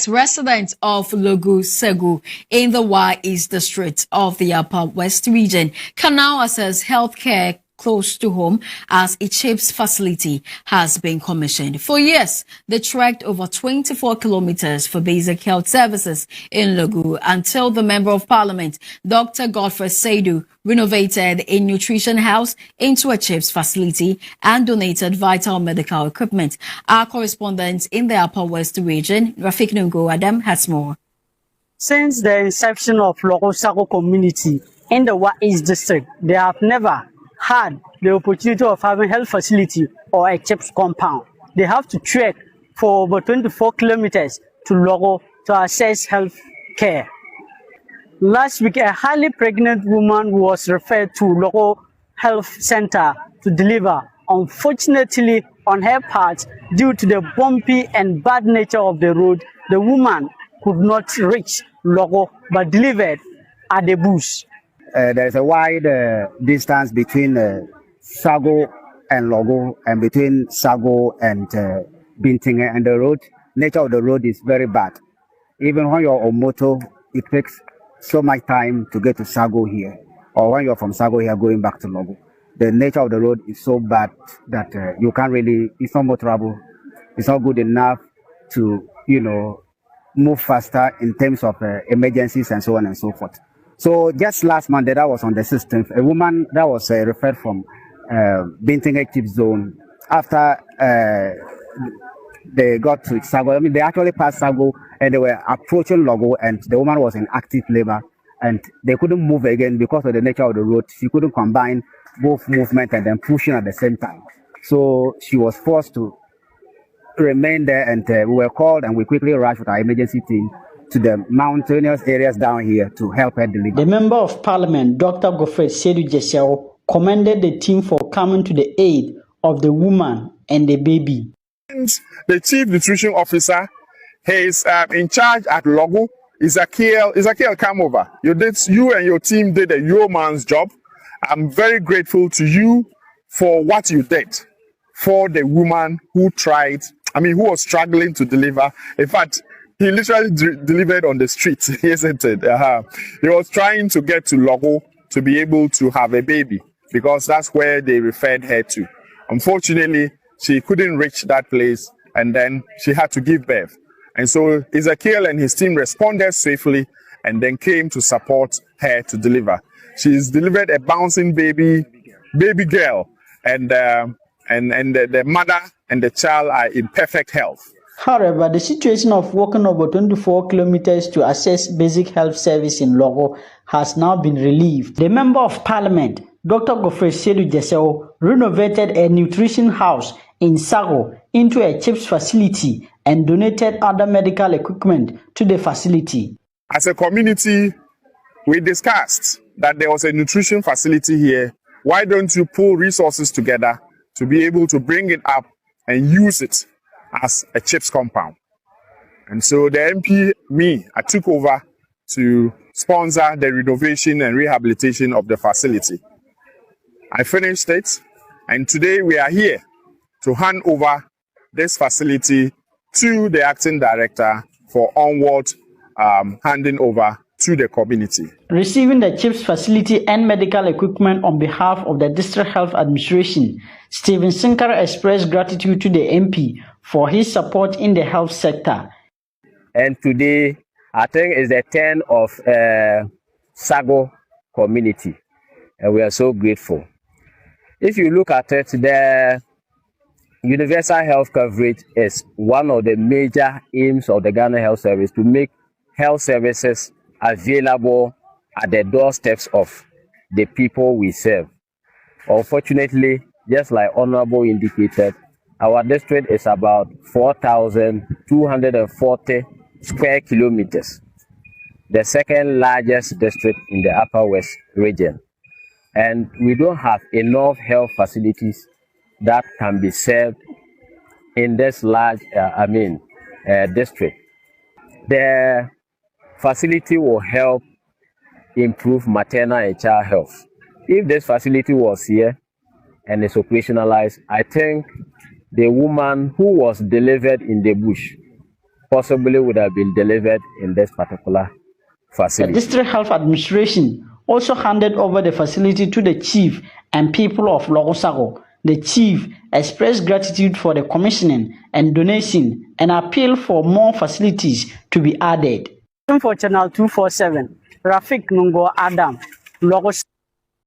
Residents of Logu Segu in the Wa East District of the Upper West region can now access healthcare close to home as a CHPS facility has been commissioned. For years, they trekked over 24 kilometers for basic health services in Logu until the Member of Parliament, Dr. Godfrey Saidu, renovated a nutrition house into a CHPS facility and donated vital medical equipment. Our correspondent in the Upper West region, Rafik Nungo Adam, has more. Since the inception of Logu Segu community in the Wa East District, they have never had the opportunity of having health facility or a CHPS compound. They have to trek for over 24 kilometers to Logu to access health care. Last week, a highly pregnant woman was referred to Logu Health Center to deliver. Unfortunately, on her part, due to the bumpy and bad nature of the road, the woman could not reach Logu but delivered at the bush. There is a wide distance between Sago and Logu, and between Sago and Bintinge, and the road. Nature of the road is very bad. Even when you're on motor, it takes so much time to get to Sago here, or when you're from Sago here going back to Logu. The nature of the road is so bad that you can't really, it's not motorable. It's not good enough to, move faster in terms of emergencies and so on and so forth. So just last Monday, that was on the 16th, a woman that was referred from Bintinge CHPS zone after they got to Sago. I mean, they actually passed Sago and they were approaching Logu, and the woman was in active labor and they couldn't move again because of the nature of the road. She couldn't combine both movement and then pushing at the same time. So she was forced to remain there, and we were called and we quickly rushed with our emergency team to the mountainous areas down here to help her deliver. The Member of Parliament, Dr. Godfrey Saidu, commended the team for coming to the aid of the woman and the baby. The Chief Nutrition Officer, he is in charge at Logu. Ezekiel, come over. You and your team did a yeoman's job. I'm very grateful to you for what you did for the woman who who was struggling to deliver. In fact, he literally delivered on the street, isn't it? He was trying to get to Logu to be able to have a baby because that's where they referred her to. Unfortunately, she couldn't reach that place, and then she had to give birth. And so Ezekiel and his team responded safely and then came to support her to deliver. She's delivered a bouncing baby girl, and the mother and the child are in perfect health. However, the situation of walking over 24 kilometers to access basic health service in Logu has now been relieved. The Member of Parliament, Dr. Godfrey Saidu, renovated a nutrition house in Sago into a CHPS facility and donated other medical equipment to the facility. As a community, we discussed that there was a nutrition facility here. Why don't you pull resources together to be able to bring it up and use it as a CHPS compound? And so the MP, I took over to sponsor the renovation and rehabilitation of the facility. I finished it, and today we are here to hand over this facility to the acting director for onward handing over to the community. Receiving the CHPS facility and medical equipment on behalf of the District Health Administration, Stephen Sinkara expressed gratitude to the MP for his support in the health sector. And today, I think it's the turn of Sago community, and we are so grateful. If you look at it, the universal health coverage is one of the major aims of the Ghana Health Service, to make health services available at the doorsteps of the people we serve. Unfortunately, just like Honorable indicated, our district is about 4,240 square kilometers, the second largest district in the Upper West region. And we don't have enough health facilities that can be served in this large, district. The facility will help improve maternal and child health. If this facility was here and is operationalized, I think the woman who was delivered in the bush possibly would have been delivered in this particular The facility. District Health Administration also handed over the facility to the chief and people of Logosago. The chief expressed gratitude for the commissioning and donation and appealed for more facilities to be added. For Channel 247, Rafik Nungo Adam, Logos.